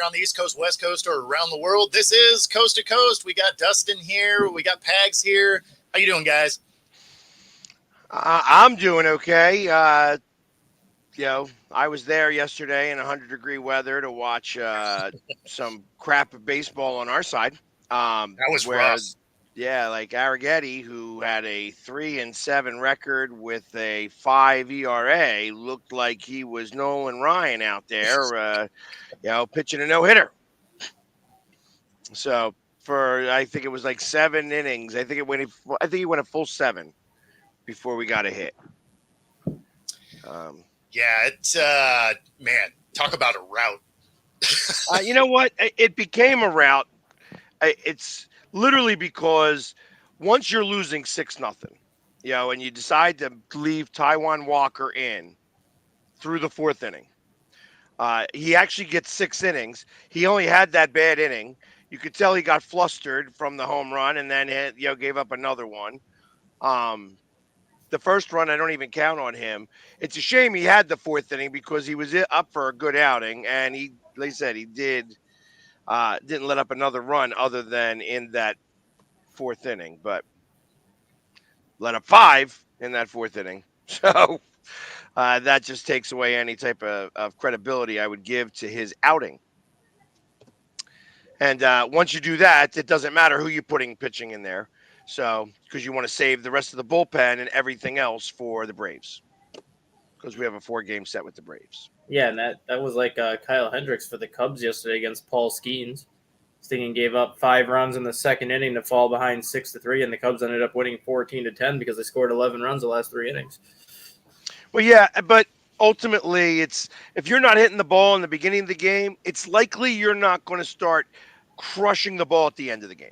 on the East Coast, West Coast, or around the world. This is Coast to Coast. We got Dustin here. We got Pags here. How you doing, guys? I'm doing okay. I was there yesterday in 100-degree weather to watch some crap of baseball on our side. That was Where, rough. yeah, like Arrighetti, who had a 3-7 record with a 5 ERA, looked like he was Nolan Ryan out there, pitching a no hitter. So I think it was like 7 innings. I think he went a full 7 before we got a hit. Yeah, it's man, talk about a route. You know what? It became a rout. It's literally because once you're losing 6-0, and you decide to leave Taiwan Walker in through the 4th inning, he actually gets 6 innings. He only had that bad inning. You could tell he got flustered from the home run, and then gave up another one. The first run, I don't even count on him. It's a shame he had the 4th inning because he was up for a good outing, and like I said, he didn't let up another run other than in that 4th inning, but let up 5 in that 4th inning. So that just takes away any type of credibility I would give to his outing. And once you do that, it doesn't matter who you're putting pitching in there. So, because you want to save the rest of the bullpen and everything else for the Braves, because we have a 4-game set with the Braves. Yeah, and that was like Kyle Hendricks for the Cubs yesterday against Paul Skeens. Stinging gave up 5 runs in the 2nd inning to fall behind 6-3, and the Cubs ended up winning 14-10 because they scored 11 runs the last 3 innings. Well, yeah, but ultimately, it's if you're not hitting the ball in the beginning of the game, it's likely you're not going to start crushing the ball at the end of the game.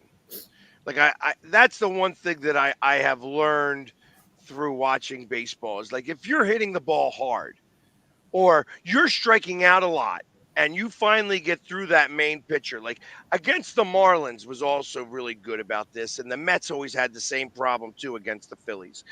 Like I that's the one thing that I have learned through watching baseball is like if you're hitting the ball hard or you're striking out a lot and you finally get through that main pitcher, like against the Marlins was also really good about this. And the Mets always had the same problem too against the Phillies,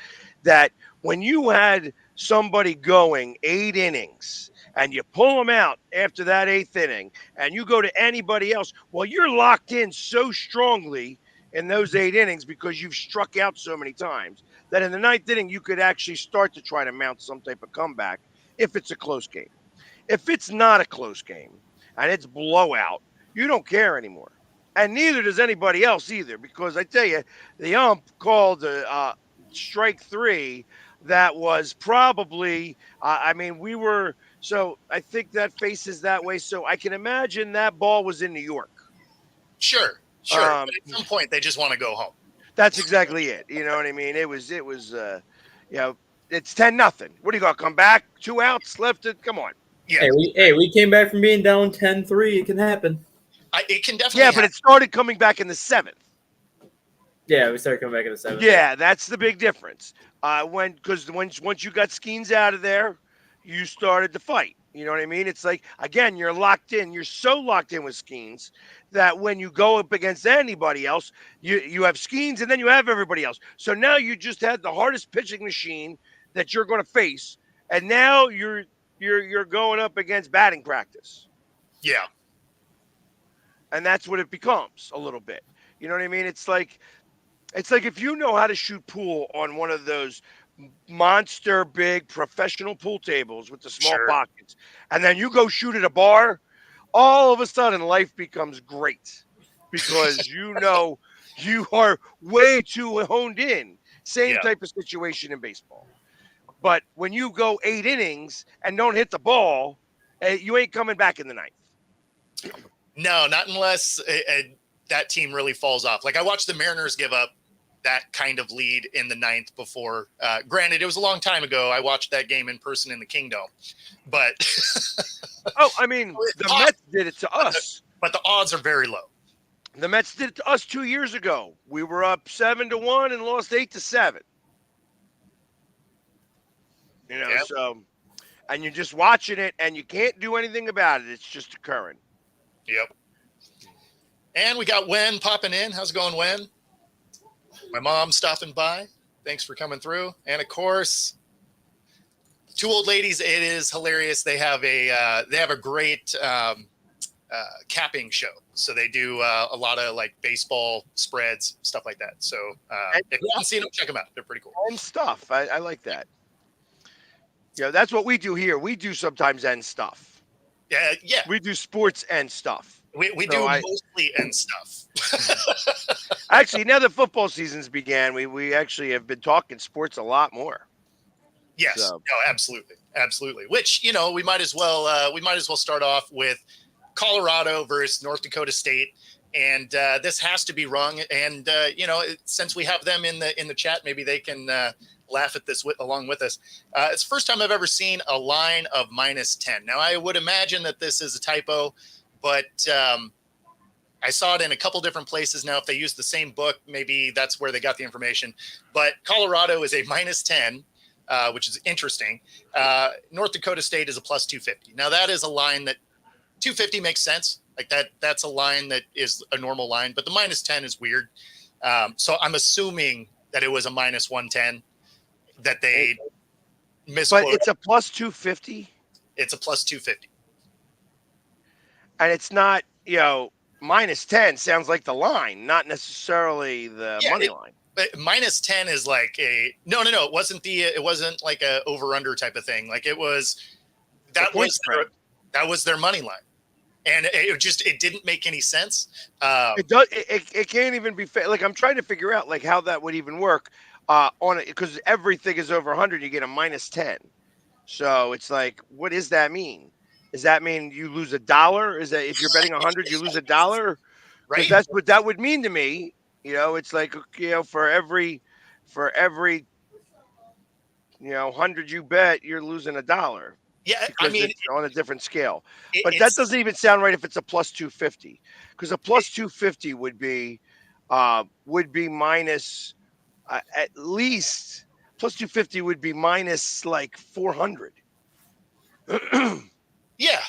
that when you had somebody going 8 innings and you pull them out after that 8th inning and you go to anybody else, well, you're locked in so strongly in those 8 innings because you've struck out so many times that in the 9th inning, you could actually start to try to mount some type of comeback if it's a close game. If it's not a close game and it's blowout, you don't care anymore. And neither does anybody else either, because I tell you, the ump called a strike 3 that was probably, so I think that faces that way. So I can imagine that ball was in New York. Sure. But at some point, they just want to go home. That's exactly it. You know what I mean? It was, it's 10-0. What do you got? Come back? 2 outs left. Come on. Yeah. We came back from being down 10-3. It can happen. It can definitely. Yeah, but it started coming back in the 7th. Yeah, we started coming back in the 7th. Yeah, that's the big difference. Once you got Skeens out of there, you started to fight. You know what I mean? It's like, again, you're locked in. You're so locked in with Skeens that when you go up against anybody else, you have Skeens and then you have everybody else. So now you just had the hardest pitching machine that you're going to face, and now you're going up against batting practice. Yeah. And that's what it becomes a little bit. You know what I mean? It's like if you know how to shoot pool on one of those monster big professional pool tables with the small pockets, and then you go shoot at a bar, all of a sudden life becomes great because you are way too honed in. Same type of situation in baseball. But when you go 8 innings and don't hit the ball, you ain't coming back in the 9th. No, not unless that team really falls off. Like I watched the Mariners give up that kind of lead in the 9th before. Granted, it was a long time ago. I watched that game in person in the Kingdom, but the Mets did it to us. But the odds are very low. The Mets did it to us 2 years ago. We were up 7-1 and lost 8-7. So, and you're just watching it, and you can't do anything about it. It's just occurring. Yep. And we got Wen popping in. How's it going, Wen? My mom stopping by. Thanks for coming through. And of course, 2 old ladies. It is hilarious. They have a great capping show. So they do a lot of like baseball spreads, stuff like that. So if you haven't seen them, check them out. They're pretty cool. End stuff. I like that. That's what we do here. We do sometimes end stuff. Yeah. We do sports end stuff. We do mostly end stuff. Actually, now that football season's began, we actually have been talking sports a lot more. Yes. So. No, absolutely. Which, we might as well start off with Colorado versus North Dakota State. And this has to be wrong. And since we have them in the chat, maybe they can laugh at this along with us. It's the first time I've ever seen a line of -10. Now, I would imagine that this is a typo, but I saw it in a couple different places. Now, if they use the same book, maybe that's where they got the information. But Colorado is a -10, which is interesting. North Dakota State is a +250. Now, that is a line that 250 makes sense. Like that's a line that is a normal line, but the -10 is weird. So I'm assuming that it was a -110 that they misquoted. But it's a +250. It's a +250. And it's not, -10 sounds like the line, not necessarily the money line. But -10 is like no. It wasn't like a over/under type of thing. Like it was that was their money line. And it didn't make any sense. It does. It can't even be fair. Like I'm trying to figure out like how that would even work on it, because everything is over 100. You get a -10. So it's like, what does that mean? Does that mean you lose $1? Is that if you're betting 100, you lose $1? Right. That's what that would mean to me. It's like for every 100 you bet, you're losing $1. Yeah, because it's on a different scale. But that doesn't even sound right if it's a +250, because a +250 would be minus at least +250 would be minus like 400. Yeah.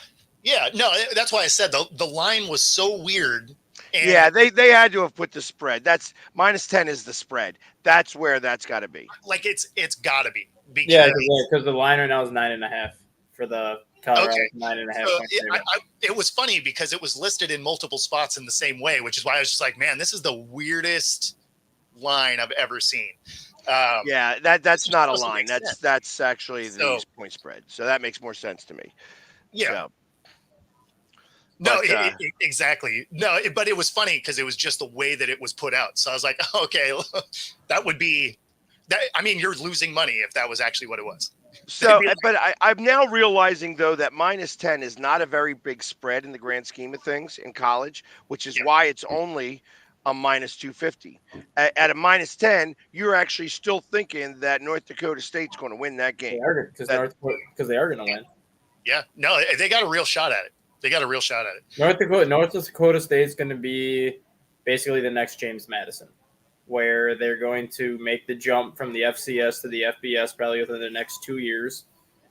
No, that's why I said the line was so weird. And yeah, they had to have put the spread. That's -10 is the spread. That's where that's got to be. Like it's got to be. Because the line right now is 9.5 for the Colorado 9.5. So it was funny because it was listed in multiple spots in the same way, which is why I was just like, man, this is the weirdest line I've ever seen. That's not a line. That's actually the point spread. So that makes more sense to me. Yeah. So, exactly. No, but it was funny because it was just the way that it was put out. So I was like, okay, that would be that. I mean, you're losing money if that was actually what it was. So, but I'm now realizing though that -10 is not a very big spread in the grand scheme of things in college, which is why it's only a -250. At a -10, you're actually still thinking that North Dakota State's going to win that game. Because they are going to win. Yeah, no, they got a real shot at it. North Dakota State's going to be basically the next James Madison, where they're going to make the jump from the FCS to the FBS probably within the next 2 years.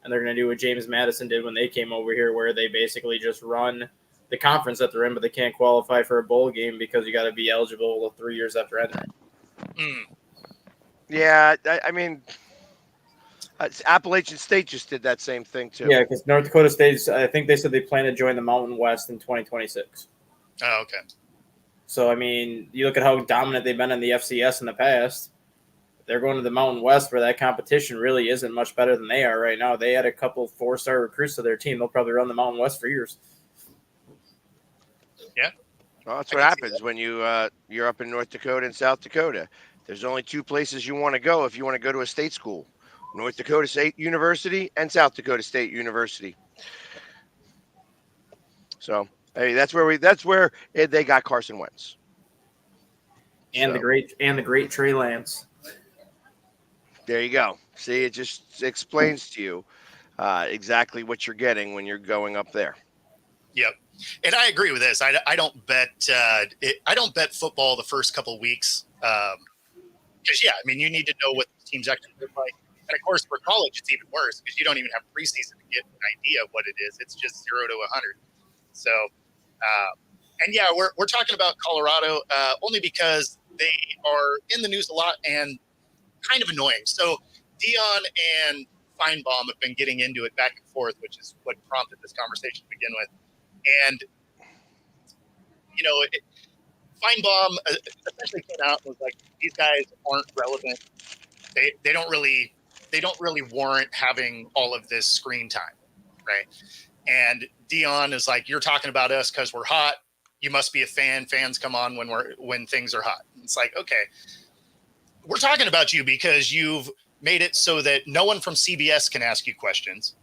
And they're going to do what James Madison did when they came over here, where they basically just run the conference that they're in, but they can't qualify for a bowl game because you got to be eligible 3 years after entering. Yeah, I mean, Appalachian State just did that same thing too. Yeah, because North Dakota State, I think they said they plan to join the Mountain West in 2026. Oh, okay. So, I mean, you look at how dominant they've been in the FCS in the past. They're going to the Mountain West where that competition really isn't much better than they are right now. They had a couple 4-star recruits to their team. They'll probably run the Mountain West for years. Yeah. Well, that's what happens when you're up in North Dakota and South Dakota. There's only two places you want to go if you want to go to a state school: North Dakota State University and South Dakota State University. So, hey, that's where they got Carson Wentz. And the great Trey Lance. There you go. See, it just explains to you exactly what you're getting when you're going up there. Yep. And I agree with this. I don't bet football the first couple of weeks because I mean you need to know what the teams actually look like. And of course, for college, it's even worse because you don't even have preseason to get an idea of what it is. It's just 0 to 100. So, and yeah, we're talking about Colorado only because they are in the news a lot and kind of annoying. So Dion and Feinbaum have been getting into it back and forth, which is what prompted this conversation to begin with. And you know, Feinbaum essentially came out and was like, these guys aren't relevant. They don't really warrant having all of this screen time, right? And Dion is like, you're talking about us because we're hot. You must be a fan. Fans come on when things are hot. It's like, okay, we're talking about you because you've made it so that no one from CBS can ask you questions.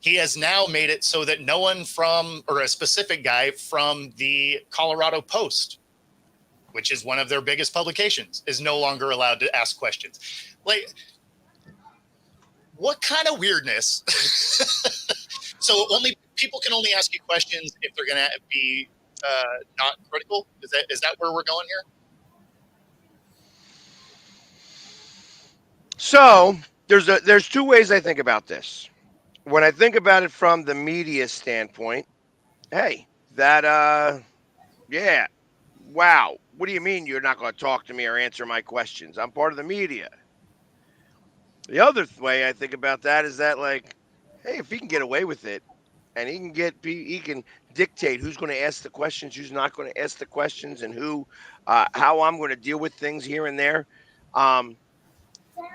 He has now made it so that no one from, or a specific guy from the Colorado Post, which is one of their biggest publications, is no longer allowed to ask questions. Like, what kind of weirdness? So people can only ask you questions if they're going to be not critical. Is that where we're going here? So there's two ways I think about this. When I think about it from the media standpoint, hey, yeah, wow. What do you mean you're not going to talk to me or answer my questions? I'm part of the media. The other way I think about that is that, like, hey, if he can get away with it, and he can dictate who's going to ask the questions, who's not going to ask the questions, and how I'm going to deal with things here and there.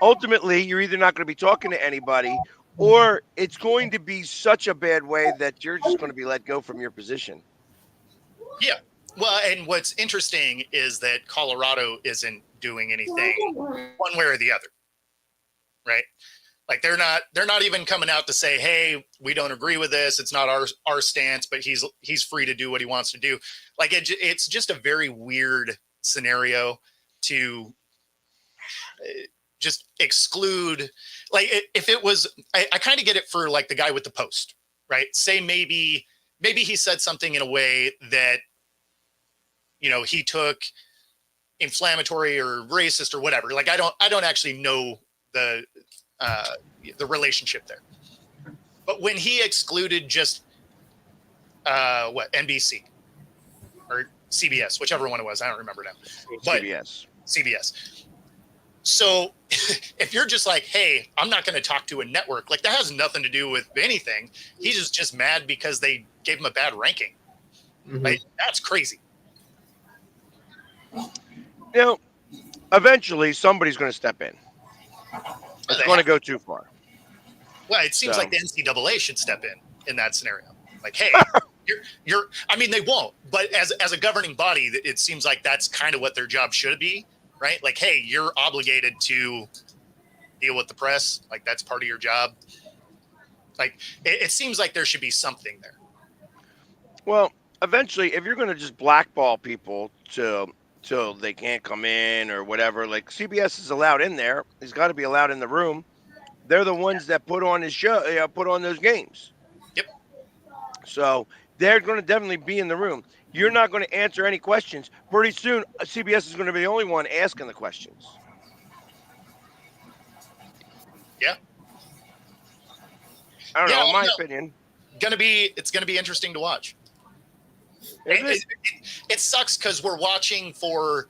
Ultimately, you're either not going to be talking to anybody, or it's going to be such a bad way that you're just going to be let go from your position. Yeah. Well, and what's interesting is that Colorado isn't doing anything one way or the other, right? Like they're not even coming out to say, hey, we don't agree with this. It's not our stance, but he's free to do what he wants to do. Like it's just a very weird scenario to just exclude. Like if it was, I kind of get it for like the guy with the Post, right? Say maybe he said something in a way that, you know, he took inflammatory or racist or whatever. Like I don't actually know the relationship there. But when he excluded just NBC or CBS, whichever one it was, I don't remember now. But CBS. So if you're just like, hey, I'm not going to talk to a network, like that has nothing to do with anything. He's just mad because they gave him a bad ranking. Mm-hmm. Like that's crazy. You know, eventually somebody's going to step in. It's going to go too far. Well, it seems like the NCAA should step in that scenario. Like, hey, you're. I mean, they won't, but as a governing body, it seems like that's kind of what their job should be, right? Like, hey, you're obligated to deal with the press. Like, that's part of your job. Like, it seems like there should be something there. Well, eventually, if you're going to just blackball people till they can't come in or whatever, like CBS is allowed in there, he's got to be allowed in the room. They're the ones that put on his show, put on those games. Yep. So they're going to definitely be in the room. You're not going to answer any questions. Pretty soon, CBS is going to be the only one asking the questions. Yeah. I don't know. In my opinion, it's going to be interesting to watch. It sucks because we're watching for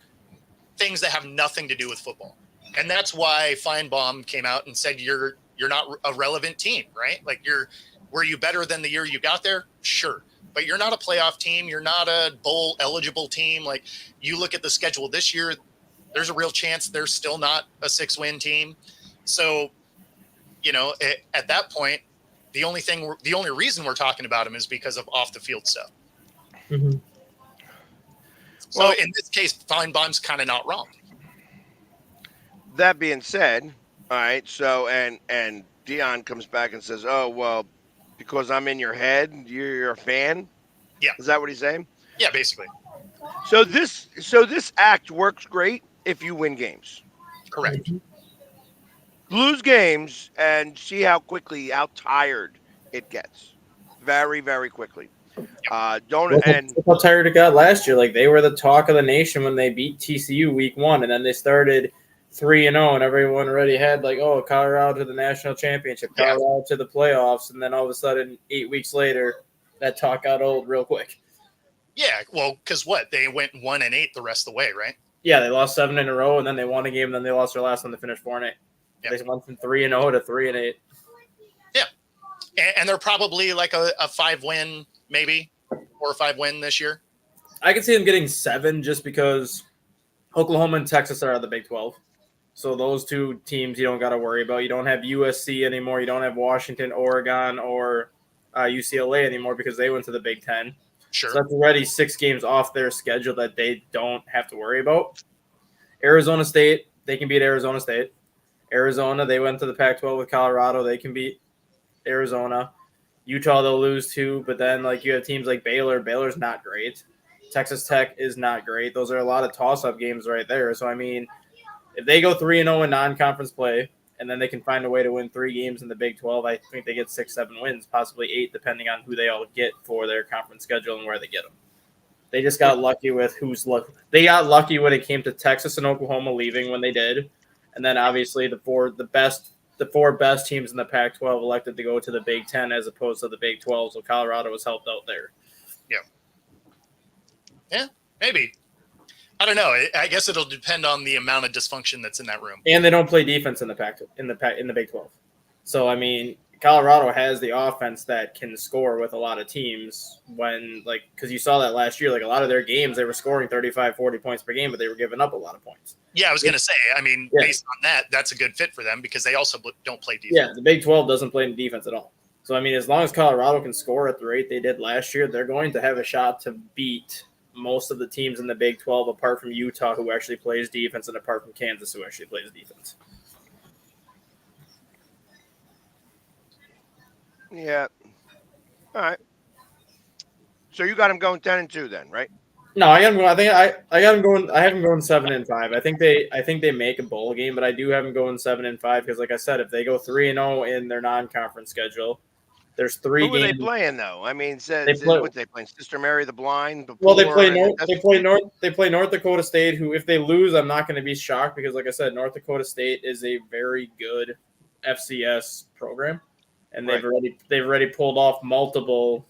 things that have nothing to do with football. And that's why Feinbaum came out and said, you're not a relevant team, right? Like were you better than the year you got there? Sure. But you're not a playoff team. You're not a bowl eligible team. Like you look at the schedule this year, there's a real chance they're still not a 6-win team. So, you know, at that point, the only reason we're talking about them is because of off the field stuff. Mm-hmm. So in this case, Feinbaum's kind of not wrong. That being said, all right, so and Dion comes back and says, oh, well, because I'm in your head, you're a fan? Yeah. Is that what he's saying? Yeah, basically. So this act works great if you win games. Correct. Lose games and see how tired it gets. Very, very quickly. How tired it got last year. Like they were the talk of the nation when they beat TCU week 1, and then they started 3-0, and everyone already had like, oh, Colorado to the national championship, Colorado to the playoffs, and then all of a sudden 8 weeks later, that talk got old real quick. Yeah, well, because they went 1-8 the rest of the way, right? Yeah, they lost 7 in a row, and then they won a game, and then they lost their last one to finish 4-8. Yeah. They went from 3-0 to 3-8. Yeah, and they're probably like a 5-win, maybe 4 or 5 win this year. I could see them getting 7 just because Oklahoma and Texas are out of the Big 12. So those two teams you don't got to worry about. You don't have USC anymore. You don't have Washington, Oregon, or UCLA anymore because they went to the Big 10. Sure. So that's already 6 games off their schedule that they don't have to worry about. Arizona State, they can beat Arizona State. Arizona, they went to the Pac-12 with Colorado. They can beat Arizona. Utah, they'll lose to, but then like you have teams like Baylor. Baylor's not great. Texas Tech is not great. Those are a lot of toss-up games right there. So, I mean, if they go 3-0 in non-conference play and then they can find a way to win 3 games in the Big 12, I think they get 6-7 wins, possibly 8, depending on who they all get for their conference schedule and where they get them. They just got lucky with who's lucky. They got lucky when it came to Texas and Oklahoma leaving when they did. And then obviously the four best teams in the Pac-12 elected to go to the Big 10 as opposed to the Big 12. So Colorado was helped out there. Yeah, maybe. I don't know. I guess it'll depend on the amount of dysfunction that's in that room. And they don't play defense in the Big 12. So I mean, Colorado has the offense that can score with a lot of teams because you saw that last year, like a lot of their games, they were scoring 35, 40 points per game, but they were giving up a lot of points. Yeah, I was going to say, I mean, based on that, that's a good fit for them because they also don't play defense. Yeah, the Big 12 doesn't play in defense at all. So, I mean, as long as Colorado can score at the rate they did last year, they're going to have a shot to beat most of the teams in the Big 12 apart from Utah, who actually plays defense, and apart from Kansas, who actually plays defense. Yeah. All right. So you got them going 10-2 then, right? No, I got them going. I got them going. I have them going 7-5. I think they make a bowl game, but I do have them going 7-5 because, like I said, if they go 3-0 in their non-conference schedule, there's 3 Who games. are they playing though? I mean, what they playing? Sister Mary the Blind. Well, they play North Dakota State, who if they lose, I'm not going to be shocked because, like I said, North Dakota State is a very good FCS program, and they've already pulled off multiple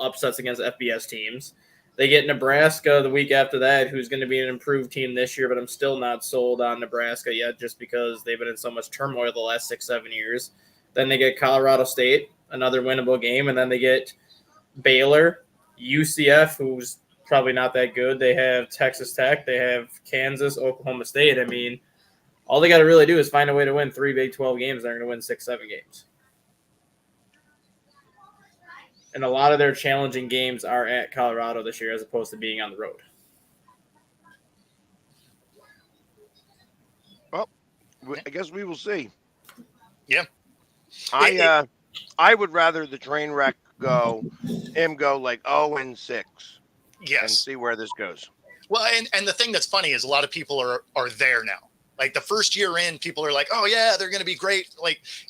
upsets against FBS teams. They get Nebraska the week after that, who's going to be an improved team this year, but I'm still not sold on Nebraska yet just because they've been in so much turmoil the last 6-7 years. Then they get Colorado State, another winnable game, and then they get Baylor, UCF, who's probably not that good. They have Texas Tech, they have Kansas, Oklahoma State. I mean, all they got to really do is find a way to win 3 Big 12 games. They're going to win 6-7 games. And a lot of their challenging games are at Colorado this year as opposed to being on the road. Well, I guess we will see. Yeah. I would rather the train wreck go like 0-6. Yes. And see where this goes. Well, and the thing that's funny is a lot of people are there now. Like the first year in, people are like, oh yeah, they're going to be great.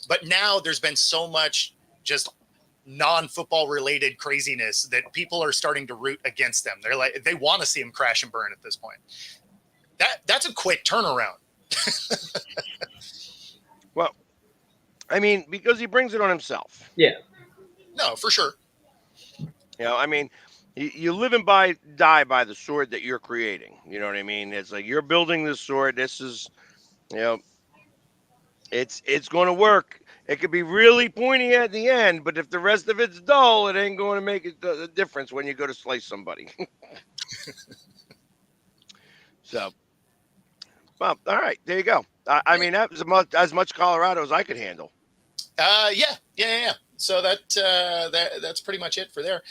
But now there's been so much just non-football related craziness that people are starting to root against them. They're like, they want to see them crash and burn at this point. That's a quick turnaround. Well, I mean, because he brings it on himself. Yeah. No, for sure. I mean, you live and die by the sword that you're creating. You know what I mean? It's like you're building this sword. This is, it's going to work. It could be really pointy at the end, but if the rest of it's dull, it ain't going to make a difference when you go to slice somebody. So, well, all right, there you go. I mean, that was as much Colorado as I could handle. Yeah. So that's pretty much it for there.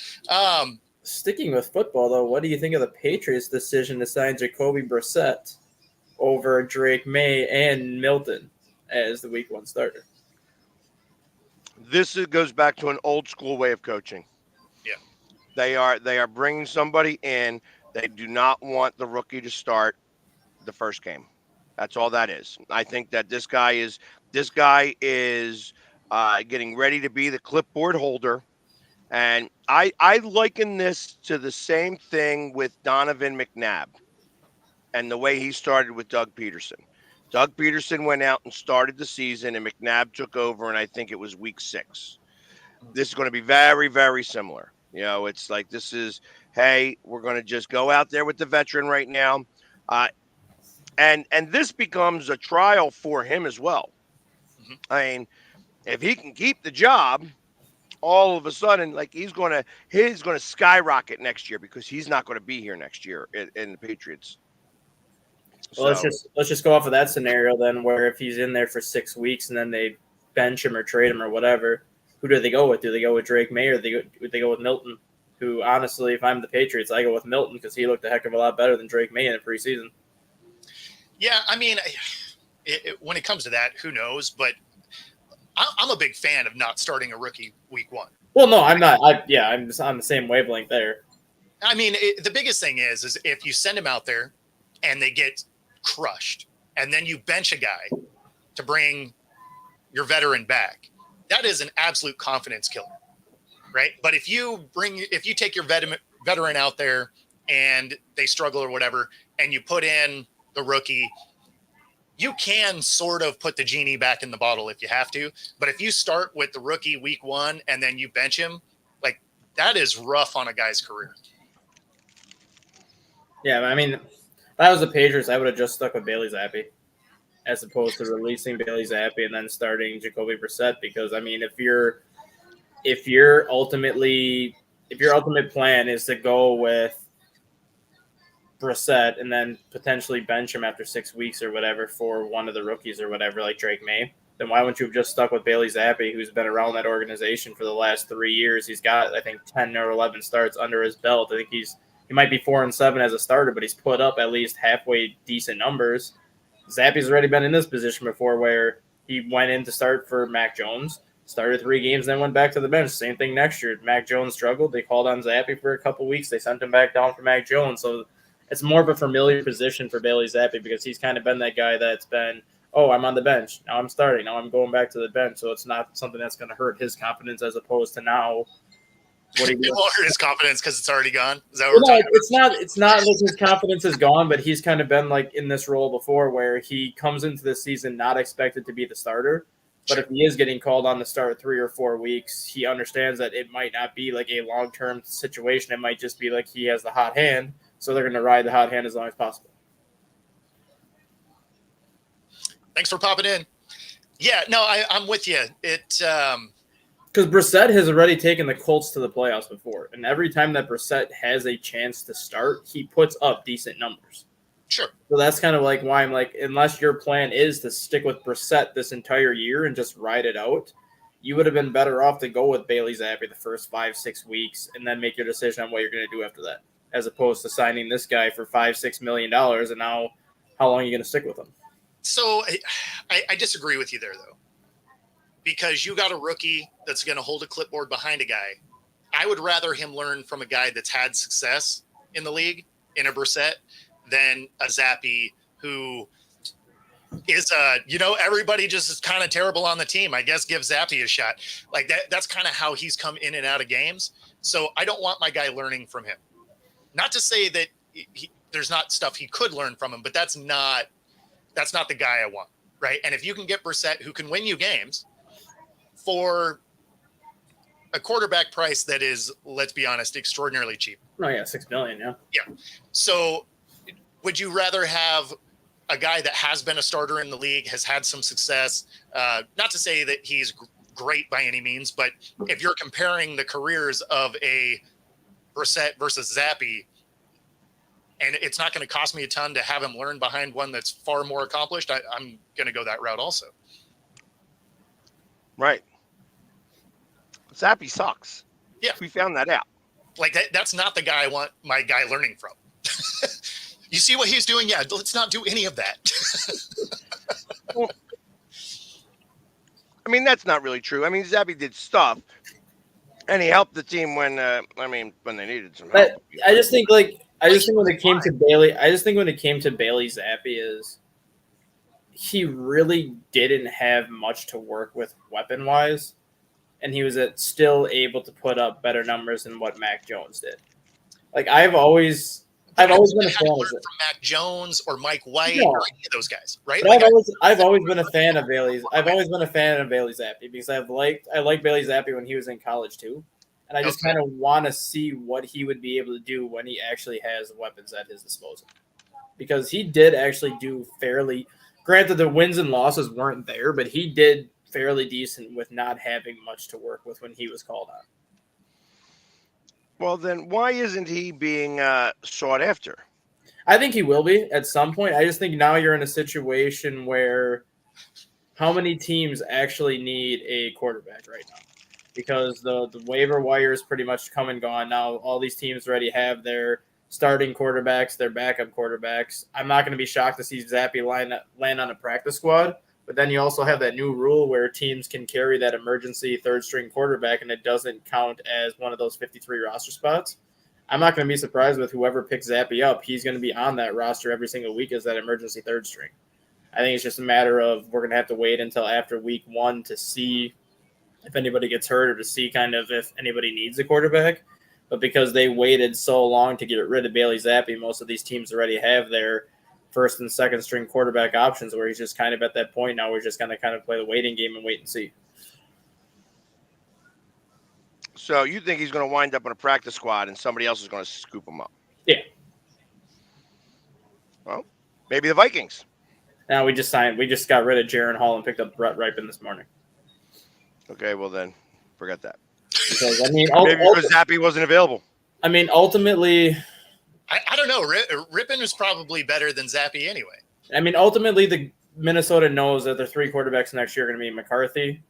Sticking with football, though, what do you think of the Patriots' decision to sign Jacoby Brissett over Drake May and Milton as the Week 1 starter? This goes back to an old school way of coaching. Yeah, they are bringing somebody in. They do not want the rookie to start the first game. That's all that is. I think that this guy is getting ready to be the clipboard holder. And I liken this to the same thing with Donovan McNabb and the way he started with Doug Peterson. Doug Peterson went out and started the season, and McNabb took over, and I think it was week 6. This is going to be very, very similar. It's like hey, we're going to just go out there with the veteran right now. And this becomes a trial for him as well. Mm-hmm. I mean, if he can keep the job, all of a sudden, like he's going to skyrocket next year because he's not going to be here next year in the Patriots. Well, So, let's just go off of that scenario then, where if he's in there for 6 weeks and then they bench him or trade him or whatever, who do they go with? Do they go with Drake May or do they go with Milton? Who, honestly, if I'm the Patriots, I go with Milton because he looked a heck of a lot better than Drake May in the preseason. Yeah, I mean, when it comes to that, who knows? But I'm a big fan of not starting a rookie week 1. Well, no, I'm not. I'm just on the same wavelength there. I mean, the biggest thing is if you send him out there and they get crushed, and then you bench a guy to bring your veteran back, that is an absolute confidence killer, right? But if you take your veteran out there and they struggle or whatever, and you put in the rookie, you can sort of put the genie back in the bottle if you have to. But if you start with the rookie week 1 and then you bench him, like that is rough on a guy's career. Yeah, I mean, if I was the Patriots, I would have just stuck with Bailey Zappi as opposed to releasing Bailey Zappi and then starting Jacoby Brissett. Because I mean, if your ultimate plan is to go with Brissett and then potentially bench him after 6 weeks or whatever for one of the rookies or whatever, like Drake May, then why wouldn't you have just stuck with Bailey Zappi, who's been around that organization for the last 3 years? He's got, I think, 10 or 11 starts under his belt. I think he might be 4-7 as a starter, but he's put up at least halfway decent numbers. Zappi's already been in this position before where he went in to start for Mac Jones, started 3 games, then went back to the bench. Same thing next year. Mac Jones struggled. They called on Zappi for a couple weeks. They sent him back down for Mac Jones. So it's more of a familiar position for Bailey Zappi because he's kind of been that guy that's been, oh, I'm on the bench. Now I'm starting. Now I'm going back to the bench. So it's not something that's going to hurt his confidence as opposed to now. It won't hurt his confidence because it's already gone. Is that what we're talking about? It's not like his confidence is gone, but he's kind of been like in this role before where he comes into the season not expected to be the starter. But if he is getting called on to start 3 or 4 weeks, he understands that it might not be like a long-term situation. It might just be like he has the hot hand. So they're going to ride the hot hand as long as possible. Thanks for popping in. Yeah, no, I'm with you. Because Brissett has already taken the Colts to the playoffs before. And every time that Brissett has a chance to start, he puts up decent numbers. Sure. So that's kind of like why I'm like, unless your plan is to stick with Brissett this entire year and just ride it out, you would have been better off to go with Bailey Zappi the first 5-6 weeks and then make your decision on what you're going to do after that, as opposed to signing this guy for $5-6 million. And now how long are you going to stick with him? So I disagree with you there, though, because you got a rookie that's going to hold a clipboard behind a guy. I would rather him learn from a guy that's had success in the league, in a Brissett, than a Zappi who is everybody just is kind of terrible on the team. I guess give Zappi a shot. Like that's kind of how he's come in and out of games. So I don't want my guy learning from him. Not to say that there's not stuff he could learn from him, but that's not the guy I want, right? And if you can get Brissett, who can win you games for a quarterback price that is, let's be honest, extraordinarily cheap. Oh yeah, $6 million, yeah. Yeah. So would you rather have a guy that has been a starter in the league, has had some success? Not to say that he's great by any means, but if you're comparing the careers of a Brissett versus Zappi, and it's not going to cost me a ton to have him learn behind one that's far more accomplished, I'm going to go that route also. right. Zappi sucks. Yeah. We found that out. Like that's not the guy I want my guy learning from. You see what he's doing? Yeah, let's not do any of that. Well, I mean, that's not really true. I mean, Zappi did stuff, and he helped the team when they needed some help. But I just think when it came to Bailey Zappi is he really didn't have much to work with weapon wise, and he was still able to put up better numbers than what Mac Jones did. Like I've always been a fan of from Mac Jones or Mike White or any of those guys, right? But I've always been a fan of Bailey. I've always been a fan of Bailey Zappi because I liked Bailey Zappi when he was in college too, and I just kind of want to see what he would be able to do when he actually has weapons at his disposal, because he did actually do fairly. Granted, the wins and losses weren't there, but he did fairly decent with not having much to work with when he was called on. Well, then why isn't he being sought after? I think he will be at some point. I just think now you're in a situation where how many teams actually need a quarterback right now? Because the waiver wire is pretty much come and gone now. All these teams already have their starting quarterbacks, their backup quarterbacks. I'm not going to be shocked to see Zappe land on a practice squad. But then you also have that new rule where teams can carry that emergency third-string quarterback, and it doesn't count as one of those 53 roster spots. I'm not going to be surprised with whoever picks Zappe up. He's going to be on that roster every single week as that emergency third string. I think it's just a matter of we're going to have to wait until after week 1 to see if anybody gets hurt or to see kind of if anybody needs a quarterback. But because they waited so long to get rid of Bailey Zappe, most of these teams already have their first and second string quarterback options where he's just kind of at that point now. We're just going to kind of play the waiting game and wait and see. So you think he's going to wind up on a practice squad and somebody else is going to scoop him up? Yeah. Well, maybe the Vikings. Now we just got rid of Jaron Hall and picked up Brett Ripon this morning. Okay, well then, forget that. Because, I mean, maybe because Zappe wasn't available. I mean, ultimately, I don't know. Ripon is probably better than Zappe anyway. I mean, ultimately, the Minnesota knows that their 3 quarterbacks next year are going to be McCarthy,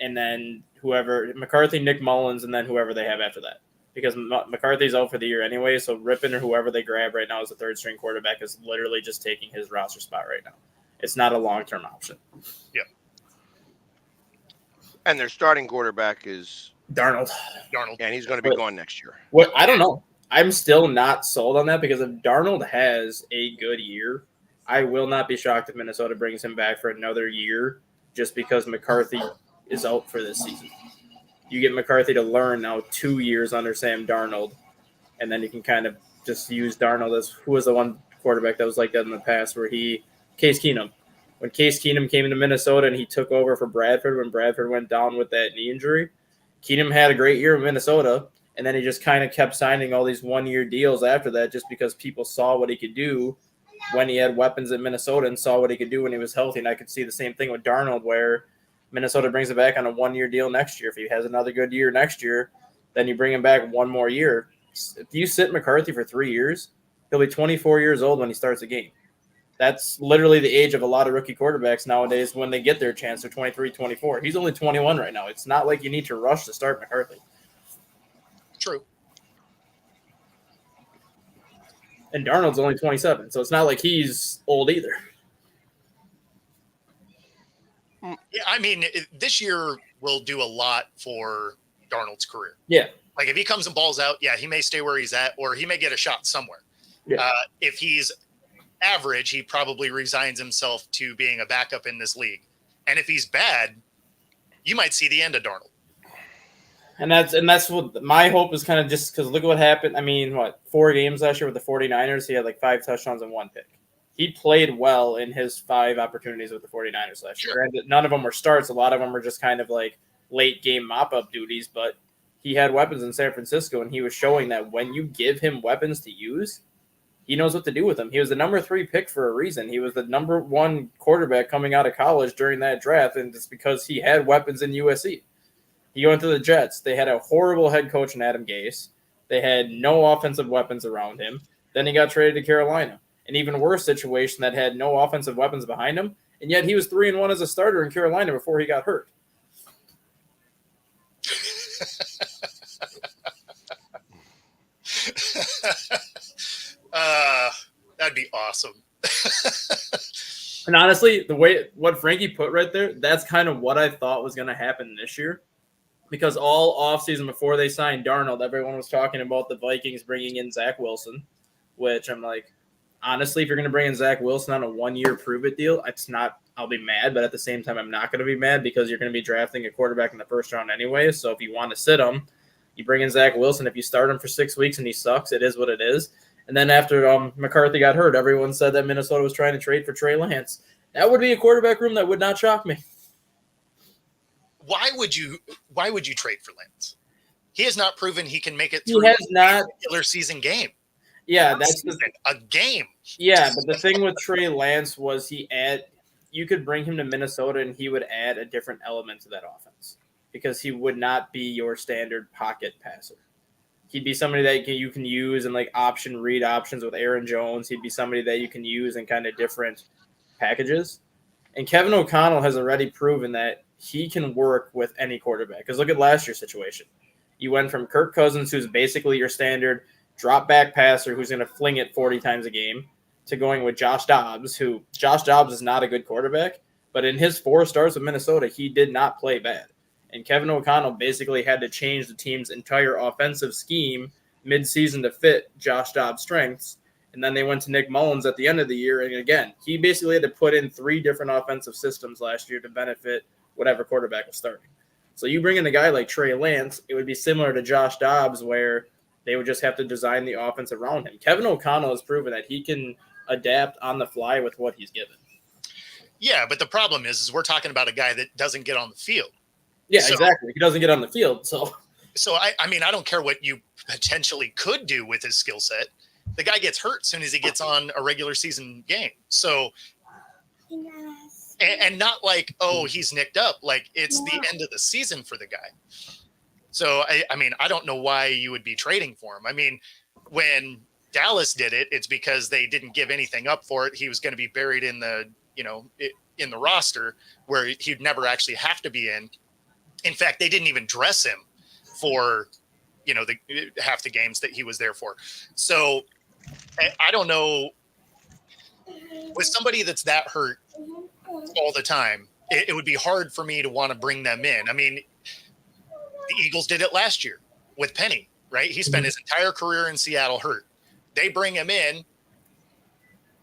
and then McCarthy, Nick Mullins, and then whoever they have after that. Because McCarthy's out for the year anyway, so Ripon or whoever they grab right now as the third string quarterback is literally just taking his roster spot right now. It's not a long-term option. Yep. And their starting quarterback is Darnold. And he's going to be gone next year. What I don't know. I'm still not sold on that because if Darnold has a good year, I will not be shocked if Minnesota brings him back for another year just because McCarthy is out for this season. You get McCarthy to learn now 2 years under Sam Darnold, and then you can kind of just use Darnold as who was the one quarterback that was like that in the past where Case Keenum. When Case Keenum came into Minnesota and he took over for Bradford when Bradford went down with that knee injury, Keenum had a great year in Minnesota, and then he just kind of kept signing all these one-year deals after that just because people saw what he could do when he had weapons in Minnesota and saw what he could do when he was healthy. And I could see the same thing with Darnold where Minnesota brings him back on a one-year deal next year. If he has another good year next year, then you bring him back one more year. If you sit McCarthy for 3 years, he'll be 24 years old when he starts a game. That's literally the age of a lot of rookie quarterbacks nowadays when they get their chance. They're 23, 24. He's only 21 right now. It's not like you need to rush to start McCarthy. True. And Darnold's only 27, so it's not like he's old either. Yeah, I mean, this year will do a lot for Darnold's career. Yeah. Like if he comes and balls out, yeah, he may stay where he's at, or he may get a shot somewhere. Yeah. If he's average, he probably resigns himself to being a backup in this league. And if he's bad, you might see the end of Darnold. And that's what my hope is kind of just because look at what happened. I mean, 4 games last year with the 49ers, he had like 5 touchdowns and 1 pick. He played well in his 5 opportunities with the 49ers last year. And none of them were starts. A lot of them were just kind of like late game mop-up duties, but he had weapons in San Francisco, and he was showing that when you give him weapons to use, he knows what to do with them. He was the number 3 pick for a reason. He was the number 1 quarterback coming out of college during that draft, and it's because he had weapons in USC. He went to the Jets. They had a horrible head coach in Adam Gase. They had no offensive weapons around him. Then he got traded to Carolina. An even worse situation that had no offensive weapons behind him, and yet he was 3-1 as a starter in Carolina before he got hurt. That'd be awesome. And honestly, what Frankie put right there, that's kind of what I thought was going to happen this year. Because all offseason before they signed Darnold, everyone was talking about the Vikings bringing in Zach Wilson, which I'm like, honestly, if you're going to bring in Zach Wilson on a 1-year prove-it deal, I'll be mad, but at the same time, I'm not going to be mad because you're going to be drafting a quarterback in the first round anyway. So if you want to sit him, you bring in Zach Wilson. If you start him for 6 weeks and he sucks, it is what it is. And then after McCarthy got hurt, everyone said that Minnesota was trying to trade for Trey Lance. That would be a quarterback room that would not shock me. Why would you trade for Lance? He has not proven he can make it through a regular season game. Yeah, a game. Yeah, but the thing with Trey Lance was you you could bring him to Minnesota and he would add a different element to that offense because he would not be your standard pocket passer. He'd be somebody that you can use in like option read options with Aaron Jones. He'd be somebody that you can use in kind of different packages. And Kevin O'Connell has already proven that he can work with any quarterback. Because look at last year's situation. You went from Kirk Cousins, who's basically your standard drop back passer who's going to fling it 40 times a game, to going with Josh Dobbs, who Josh Dobbs is not a good quarterback, but in his 4 starts with Minnesota, he did not play bad. And Kevin O'Connell basically had to change the team's entire offensive scheme midseason to fit Josh Dobbs' strengths. And then they went to Nick Mullins at the end of the year. And again, he basically had to put in 3 different offensive systems last year to benefit whatever quarterback was starting. So you bring in a guy like Trey Lance, it would be similar to Josh Dobbs where they would just have to design the offense around him. Kevin O'Connell has proven that he can adapt on the fly with what he's given. Yeah, but the problem is we're talking about a guy that doesn't get on the field. Yeah, So- exactly. He doesn't get on the field, so So, I mean, I don't care what you potentially could do with his skill set. The guy gets hurt as soon as he gets on a regular season game. So, and not like, oh, he's nicked up. Like, it's the end of the season for the guy. So, I mean, I don't know why you would be trading for him. I mean, when Dallas did it, it's because they didn't give anything up for it. He was going to be buried in the, in the roster where he'd never actually have to be in. In fact, they didn't even dress him for, the half the games that he was there for. So I don't know, with somebody that's that hurt all the time, it would be hard for me to want to bring them in. I mean, the Eagles did it last year with Penny, right? He spent his entire career in Seattle hurt. They bring him in,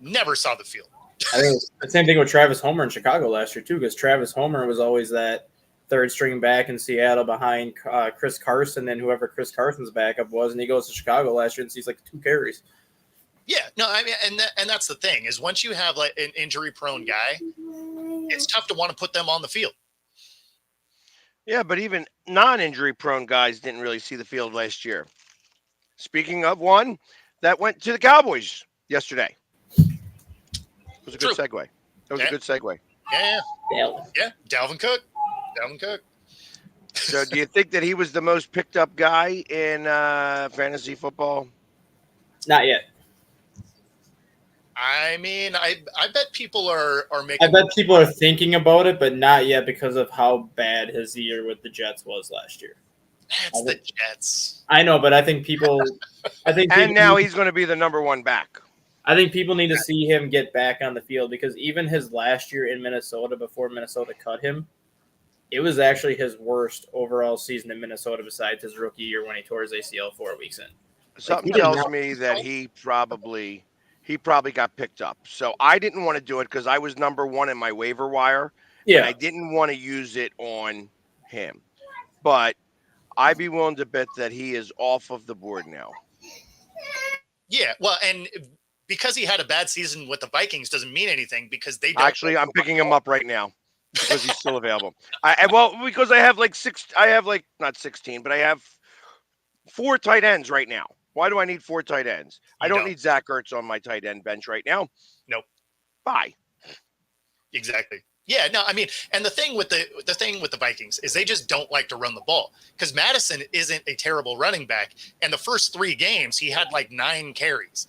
never saw the field. I think it's the same thing with Travis Homer in Chicago last year too, because Travis Homer was always that third string back in Seattle behind Chris Carson and whoever Chris Carson's backup was, and he goes to Chicago last year and sees like 2 carries. Yeah, no, I mean, and that's the thing is once you have like an injury-prone guy, it's tough to want to put them on the field. Yeah, but even non-injury prone guys didn't really see the field last year. Speaking of one that went to the Cowboys yesterday. It was a good True. segue. That was Yeah. a good segue. Yeah, Dalvin Cook. So do you think that he was the most picked up guy in fantasy football? Not yet. I mean, I bet people are making. I bet people are thinking about it, but not yet because of how bad his year with the Jets was last year. It's the Jets. I know, but I think people. And now he's going to be the number 1 back. I think people need to see him get back on the field because even his last year in Minnesota, before Minnesota cut him, it was actually his worst overall season in Minnesota besides his rookie year when he tore his ACL 4 weeks in. Something he did tells not- me that he probably got picked up. So I didn't want to do it because I was number 1 in my waiver wire. And Yeah, I didn't want to use it on him. But I'd be willing to bet that he is off of the board now. Yeah, well, and because he had a bad season with the Vikings doesn't mean anything because they don't. Actually, I'm picking him up right now because he's still available. Because I have not 16, but I have 4 tight ends right now. Why do I need 4 tight ends? I don't need Zach Ertz on my tight end bench right now. Nope. Bye. Exactly. Yeah, no, I mean, and the thing with the Vikings is they just don't like to run the ball because Madison isn't a terrible running back. And the first 3 games, he had like 9 carries.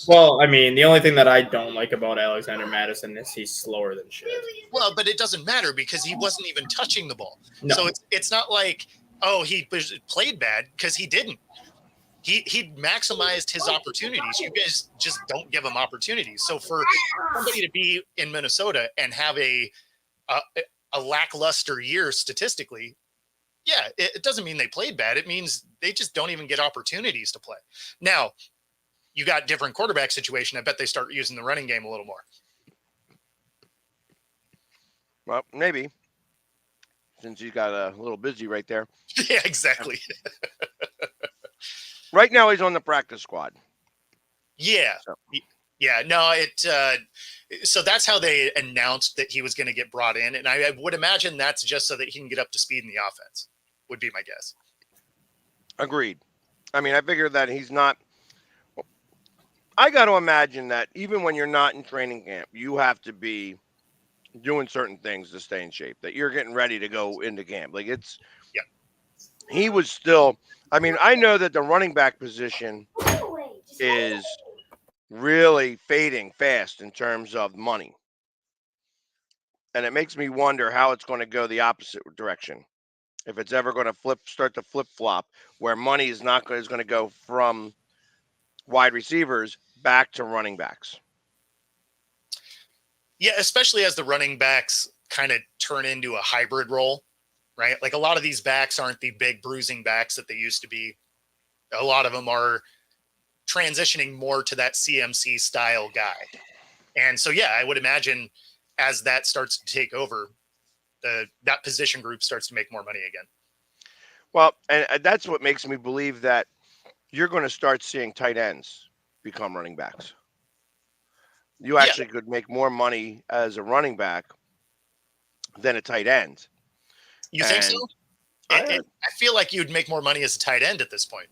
well, I mean, the only thing that I don't like about Alexander Madison is he's slower than shit. Well, but it doesn't matter because he wasn't even touching the ball. No. So it's not like, oh, he played bad because he didn't. He maximized his opportunities. You guys just don't give him opportunities. So for somebody to be in Minnesota and have a lackluster year statistically, yeah, it doesn't mean they played bad. It means they just don't even get opportunities to play. Now, you got different quarterback situation. I bet they start using the running game a little more. Well, maybe. Since you got a little busy right there. Yeah, exactly. Right now, he's on the practice squad. Yeah. So. Yeah. No, so that's how they announced that he was going to get brought in. And I would imagine that's just so that he can get up to speed in the offense, would be my guess. Agreed. I mean, I figured that he's not. I got to imagine that even when you're not in training camp, you have to be doing certain things to stay in shape, that you're getting ready to go into camp. Like Yeah. he was still, I mean, I know that the running back position is really fading fast in terms of money. And it makes me wonder how it's going to go the opposite direction. If it's ever going to start to flip flop, where money is going to go from wide receivers back to running backs. Yeah, especially as the running backs kind of turn into a hybrid role, right? Like a lot of these backs aren't the big bruising backs that they used to be. A lot of them are transitioning more to that CMC style guy. And so, yeah, I would imagine as that starts to take over, that position group starts to make more money again. Well, and that's what makes me believe that you're going to start seeing tight ends become running backs. You actually could make more money as a running back than a tight end. You think so? I feel like you'd make more money as a tight end at this point.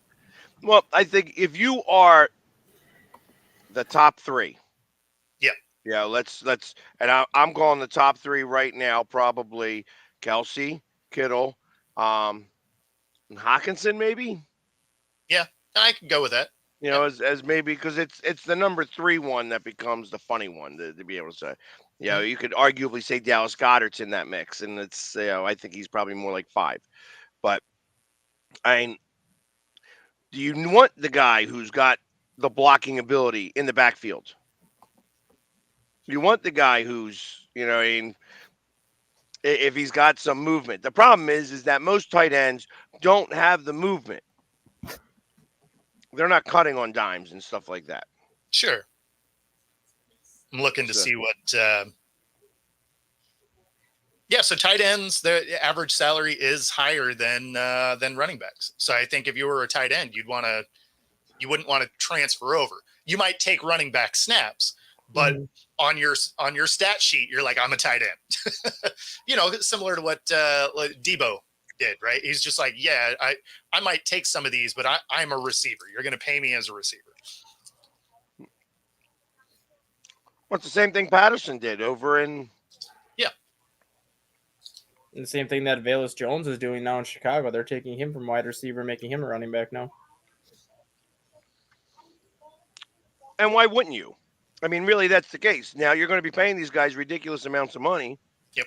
Well, I think if you are the top three. Yeah, let's and I'm going the top three right now, probably Kelsey, Kittle, and Hockenson, maybe. Yeah, I could go with that. You know, as maybe because it's the number 3 one that becomes the funny one to be able to say. You know, you could arguably say Dallas Goedert's in that mix, and it's I think he's probably more like 5. But do you want the guy who's got the blocking ability in the backfield? You want the guy who's, if he's got some movement. The problem is that most tight ends don't have the movement. They're not cutting on dimes and stuff like that. Sure. I'm looking to see what. So tight ends, the average salary is higher than running backs. So I think if you were a tight end, you wouldn't want to transfer over. You might take running back snaps, but on your stat sheet, you're like, I'm a tight end. Similar to what Debo did, right? He's just like, yeah, I might take some of these, but I'm a receiver. You're going to pay me as a receiver. What's the same thing Patterson did over in. Yeah. And the same thing that Velus Jones is doing now in Chicago. They're taking him from wide receiver, making him a running back now. And why wouldn't you? I mean, really, that's the case. Now you're going to be paying these guys ridiculous amounts of money. Yep.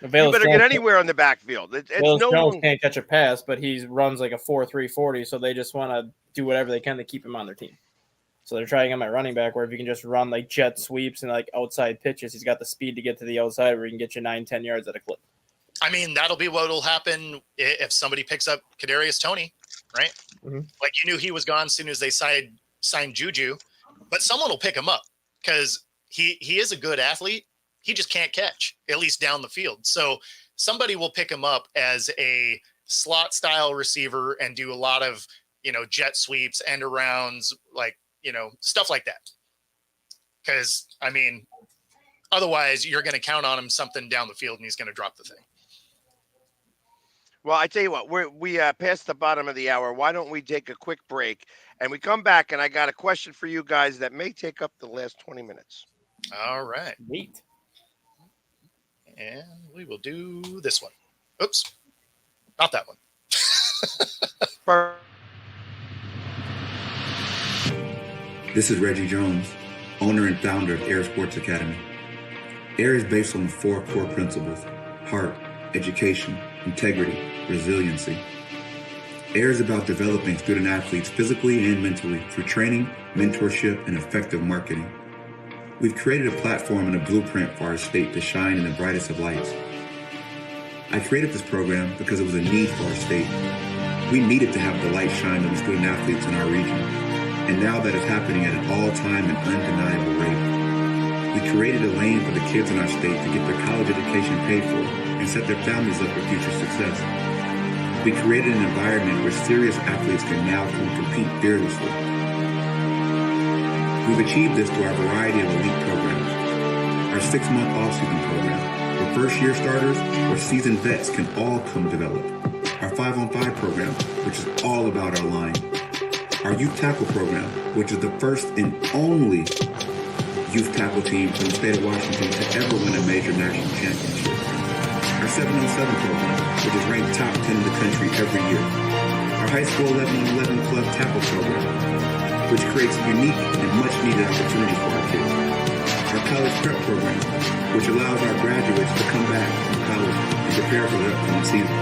You better get anywhere on the backfield. Jones can't catch a pass, but he runs like a 4.3 40, so they just want to do whatever they can to keep him on their team. So they're trying him at running back, where if you can just run like jet sweeps and like outside pitches, he's got the speed to get to the outside where he can get you 9-10 yards at a clip. I mean, that'll be what will happen if somebody picks up Kadarius Toney, right? Mm-hmm. Like you knew he was gone as soon as they signed Juju, but someone will pick him up because he is a good athlete. He just can't catch, at least down the field. So somebody will pick him up as a slot style receiver and do a lot of, jet sweeps, end arounds, like, stuff like that. Because, I mean, otherwise you're going to count on him something down the field and he's going to drop the thing. Well, I tell you what, we passed the bottom of the hour. Why don't we take a quick break and we come back and I got a question for you guys that may take up the last 20 minutes. All right. Neat. And we will do this one. Oops. Not that one. This is Reggie Jones, owner and founder of Air Sports Academy. Air is based on 4 core principles: heart, education, integrity, resiliency. Air is about developing student athletes physically and mentally through training, mentorship, and effective marketing. We've created a platform and a blueprint for our state to shine in the brightest of lights. I created this program because it was a need for our state. We needed to have the light shine on the student athletes in our region. And now that is happening at an all-time and undeniable rate. We created a lane for the kids in our state to get their college education paid for and set their families up for future success. We created an environment where serious athletes can now come compete fearlessly. We've achieved this through our variety of elite programs. Our 6-month off-season program, where first-year starters or seasoned vets can all come develop. Our 5-on-5 program, which is all about our line. Our youth tackle program, which is the first and only youth tackle team from the state of Washington to ever win a major national championship. Our 7-on-7 program, which is ranked top 10 in the country every year. Our high school 11-on-11 club tackle program, which creates a unique and much-needed opportunity for our kids. Our college prep program, which allows our graduates to come back from college and prepare for the upcoming season.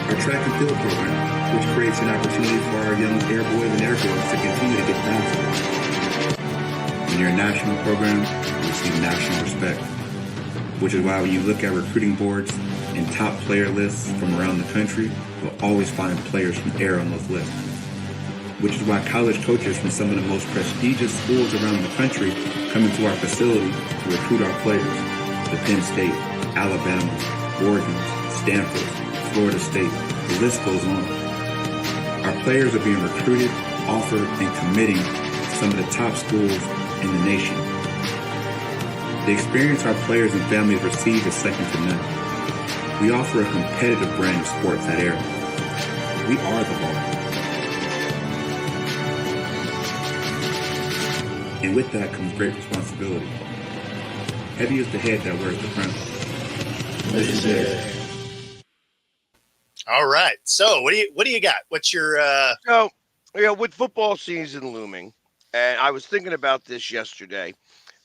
Our track and field program, which creates an opportunity for our young air boys and air girls to continue to get faster. When you're a national program, you receive national respect, which is why when you look at recruiting boards and top player lists from around the country, you'll always find players from Air on those lists. Which is why college coaches from some of the most prestigious schools around the country come into our facility to recruit our players. The Penn State, Alabama, Oregon, Stanford, Florida State, the list goes on. Our players are being recruited, offered, and committing to some of the top schools in the nation. The experience our players and families receive is second to none. We offer a competitive brand of sports at Air. We are the ball. And with that comes great responsibility. Heavy is the head that wears the crown. This is Air. All right. So what do you got? What's your So, with football season looming, and I was thinking about this yesterday,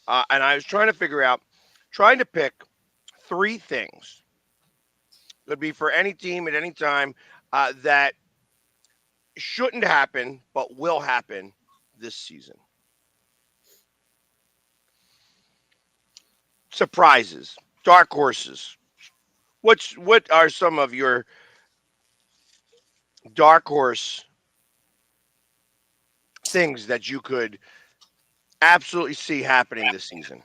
and I was trying to pick 3 things. It would be for any team at any time that shouldn't happen, but will happen this season. Surprises, dark horses. What are some of your dark horse things that you could absolutely see happening this season?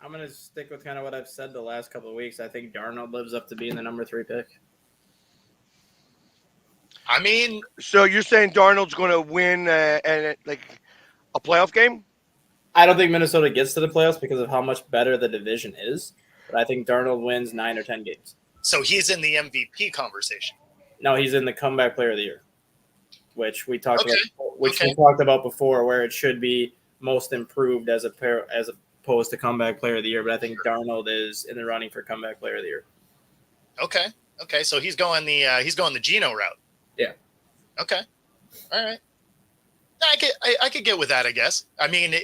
I'm going to stick with kind of what I've said the last couple of weeks. I think Darnold lives up to being the number 3 pick. I mean, So you're saying Darnold's going to win a playoff game? I don't think Minnesota gets to the playoffs because of how much better the division is, but I think Darnold wins 9 or 10 games. so he's in the MVP conversation. No, he's in the comeback player of the year, which we talked Okay. about. We talked about before, where it should be most improved as opposed to comeback player of the year. But I think Darnold is in the running for comeback player of the year. Okay. So he's going the Geno route. Yeah. Okay. All right. I could get with that, I guess. I mean,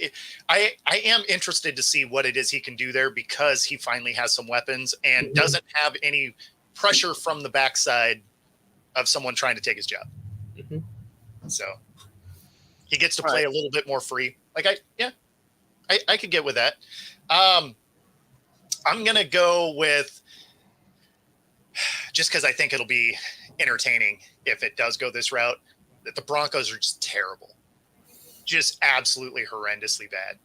I am interested to see what it is he can do there because he finally has some weapons and doesn't have any pressure from the backside of someone trying to take his job. Mhm. So he gets to play a little bit more free. I could get with that. I'm going to go with, just because I think it'll be entertaining if it does go this route, that the Broncos are just terrible. Just absolutely horrendously bad.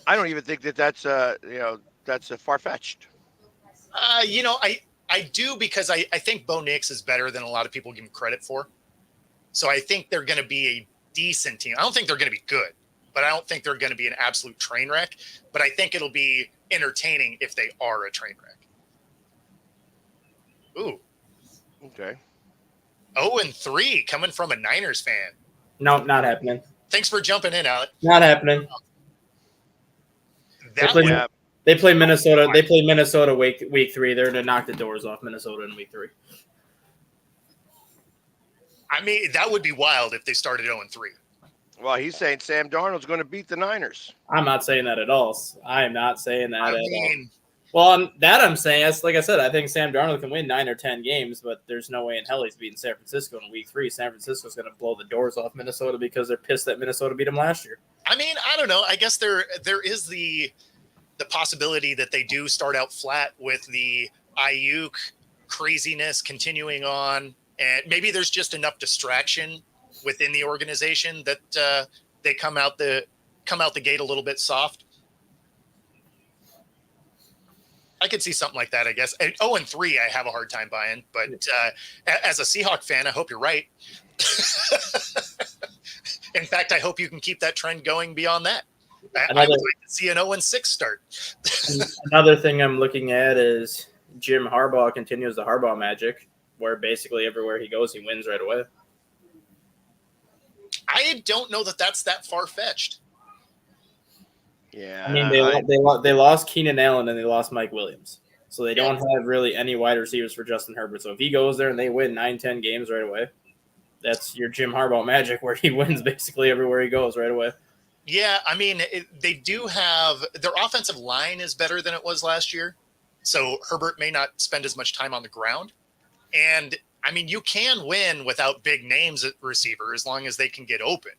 I don't even think that's far-fetched. I do because I think Bo Nix is better than a lot of people give him credit for. So I think they're going to be a decent team. I don't think they're going to be good, but I don't think they're going to be an absolute train wreck. But I think it'll be entertaining if they are a train wreck. Ooh. Okay. 0-3 coming from a Niners fan. No, not happening. Thanks for jumping in, Alec. Not happening. They play Minnesota. They play Minnesota week 3. They're to knock the doors off Minnesota in week 3. I mean, that would be wild if they started 0-3. Well, he's saying Sam Darnold's going to beat the Niners. I'm not saying that at all. I am not saying that at all. mean, Well, I'm saying, that's like I said, I think Sam Darnold can win 9 or 10 games, but there's no way in hell he's beating San Francisco in week 3. San Francisco's going to blow the doors off Minnesota because they're pissed that Minnesota beat them last year. I mean, I don't know. I guess there is the possibility that they do start out flat with the Ayuk craziness continuing on, and maybe there's just enough distraction within the organization that they come out the gate a little bit soft. I could see something like that, I guess. 0-3, I have a hard time buying, but as a Seahawk fan, I hope you're right. In fact, I hope you can keep that trend going beyond that. I would like to see an 0-6 start. Another thing I'm looking at is Jim Harbaugh continues the Harbaugh magic, where basically everywhere he goes, he wins right away. I don't know that that's that far fetched. Yeah. I mean, they lost Keenan Allen and they lost Mike Williams. So they don't have really any wide receivers for Justin Herbert. So if he goes there and they win 9-10 games right away, that's your Jim Harbaugh magic where he wins basically everywhere he goes right away. Yeah, I mean, they do have – their offensive line is better than it was last year. So Herbert may not spend as much time on the ground. And, I mean, you can win without big names at receiver as long as they can get open.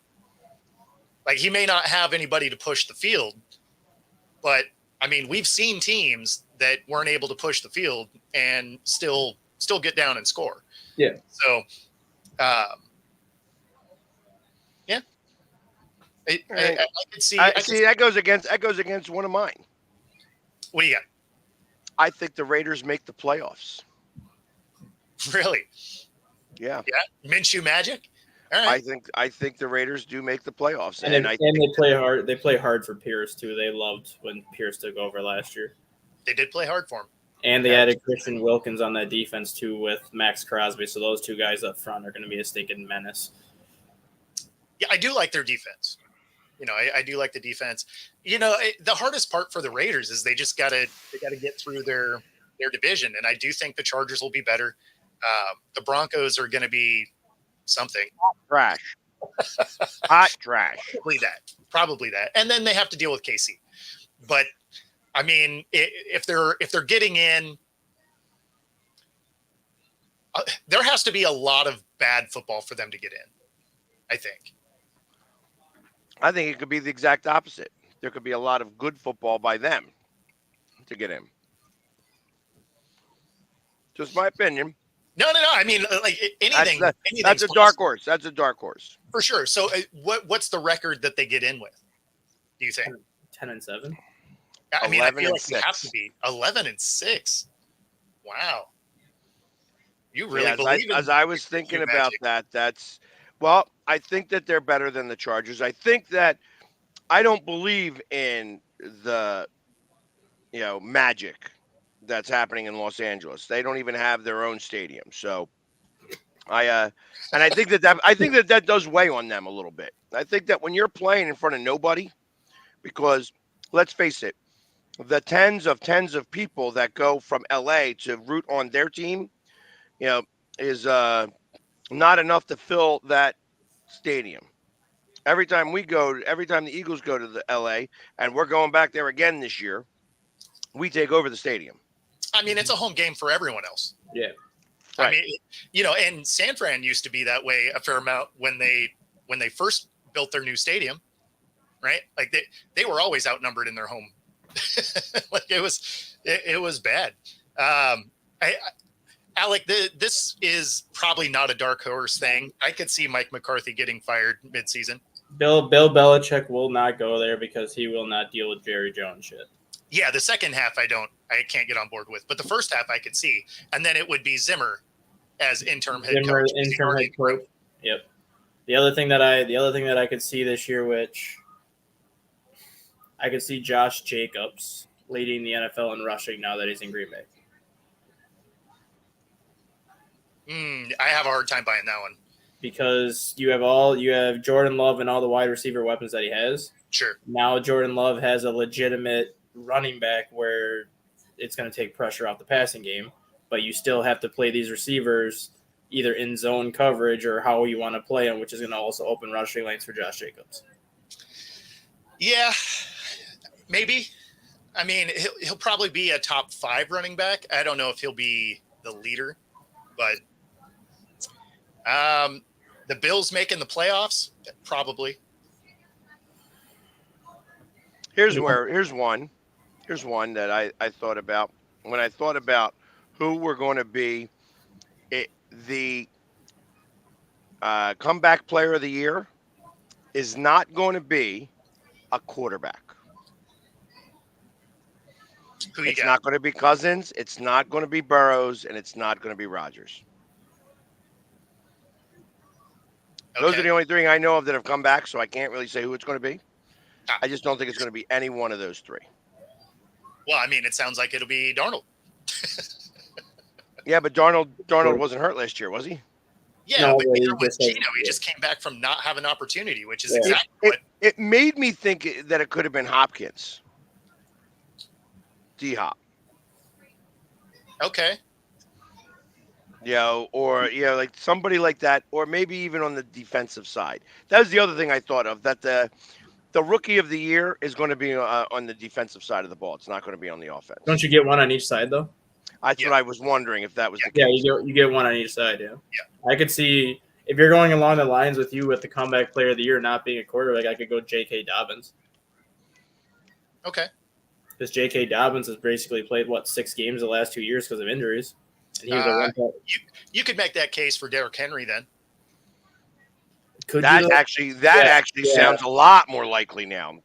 Like, he may not have anybody to push the field, but, I mean, we've seen teams that weren't able to push the field and still get down and score. Yeah. So, yeah. I could see. That goes against one of mine. What do you got? I think the Raiders make the playoffs. Really? Yeah. Yeah. Minshew magic. All right. I think the Raiders do make the playoffs, And they play hard. They play hard for Pierce too. They loved when Pierce took over last year. They did play hard for him. And they added Christian Wilkins on that defense too with Max Crosby. So those two guys up front are going to be a stinking menace. Yeah, I do like their defense. I do like the defense. The hardest part for the Raiders is they just gotta get through their division, and I do think the Chargers will be better. The Broncos are going to be something. Trash. Hot trash. Probably that. And then they have to deal with KC. But I mean, if they're getting in, there has to be a lot of bad football for them to get in, I think. I think it could be the exact opposite. There could be a lot of good football by them to get in. Just my opinion. No. I mean, like anything. That's a dark horse. That's a dark horse for sure. So, what's the record that they get in with? Do you think 10-7? I mean, I feel like they have to be 11-6. Wow, you really believe? As I was thinking about that, I think that they're better than the Chargers. I think that I don't believe in the magic that's happening in Los Angeles. They don't even have their own stadium. So I think that does weigh on them a little bit. I think that when you're playing in front of nobody, because let's face it, the tens of people that go from LA to root on their team, is not enough to fill that stadium. Every time the Eagles go to the LA, and we're going back there again this year, we take over the stadium. I mean, it's a home game for everyone else. Yeah. Right. I mean, and San Fran used to be that way a fair amount when they first built their new stadium, right? Like they were always outnumbered in their home. Like it was bad. Alec, this is probably not a dark horse thing. I could see Mike McCarthy getting fired midseason. Bill Belichick will not go there because he will not deal with Jerry Jones shit. Yeah, the second half I can't get on board with, but the first half I could see, and then it would be Zimmer as interim head coach. Yep. The other thing that I could see this year, which I could see Josh Jacobs leading the NFL in rushing now that he's in Green Bay. I have a hard time buying that one because you have Jordan Love and all the wide receiver weapons that he has. Sure. Now Jordan Love has a legitimate running back where it's going to take pressure off the passing game, but you still have to play these receivers either in zone coverage or how you want to play them, which is going to also open rushing lanes for Josh Jacobs. Yeah, maybe. I mean, he'll probably be a top 5 running back. I don't know if he'll be the leader, but the Bills making the playoffs, probably. Here's one that I thought about when I thought about who were going to be the comeback player of the year is not going to be a quarterback. It's not going to be Cousins. It's not going to be Burrows, and it's not going to be Rodgers. Okay. Those are the only 3 I know of that have come back, so I can't really say who it's going to be. I just don't think it's going to be any one of those 3. Well, I mean, it sounds like it'll be Darnold. Yeah, but Darnold wasn't hurt last year, was he? Yeah, No, but well, neither he was just has- Gino. He just came back from not having opportunity, which is Yeah. exactly what. It made me think that it could have been Hopkins, D-Hop. Okay. Or like somebody like that, or maybe even on the defensive side. That was the other thing I thought of. That the rookie of the year is going to be on the defensive side of the ball. It's not going to be on the offense. Don't you get one on each side though? That's Yeah. what I was wondering if that was the Yeah, case. you get one on each side. Yeah. I could see if you're going along the lines with the comeback player of the year not being a quarterback, I could go J.K. Dobbins. Okay. Because J.K. Dobbins has basically played 6 games the last 2 years because of injuries, and he was a one. You could make that case for Derrick Henry then. That actually sounds a lot more likely now.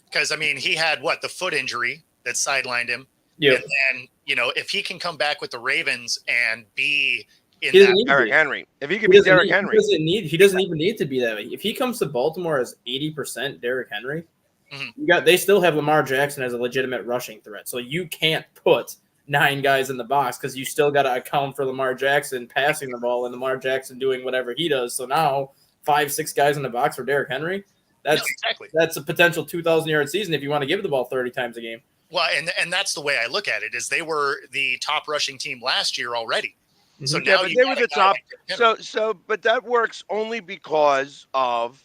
Because, I mean, he had the foot injury that sidelined him. Yeah. And then, if he can come back with the Ravens and be in He doesn't that. need to Derrick be. Henry. If he could be Derrick Henry. He doesn't even need to be that way. If he comes to Baltimore as 80% Derrick Henry, Mhm. they still have Lamar Jackson as a legitimate rushing threat. So you can't put 9 guys in the box because you still got to account for Lamar Jackson passing the ball and Lamar Jackson doing whatever he does. So now 5-6 guys in the box for Derrick Henry. Exactly. That's a potential 2,000-yard season if you want to give the ball 30 times a game. Well, and that's the way I look at it is they were the top rushing team last year already. So Mhm. now but you they got were a the guy top. like Henry. But that works only because of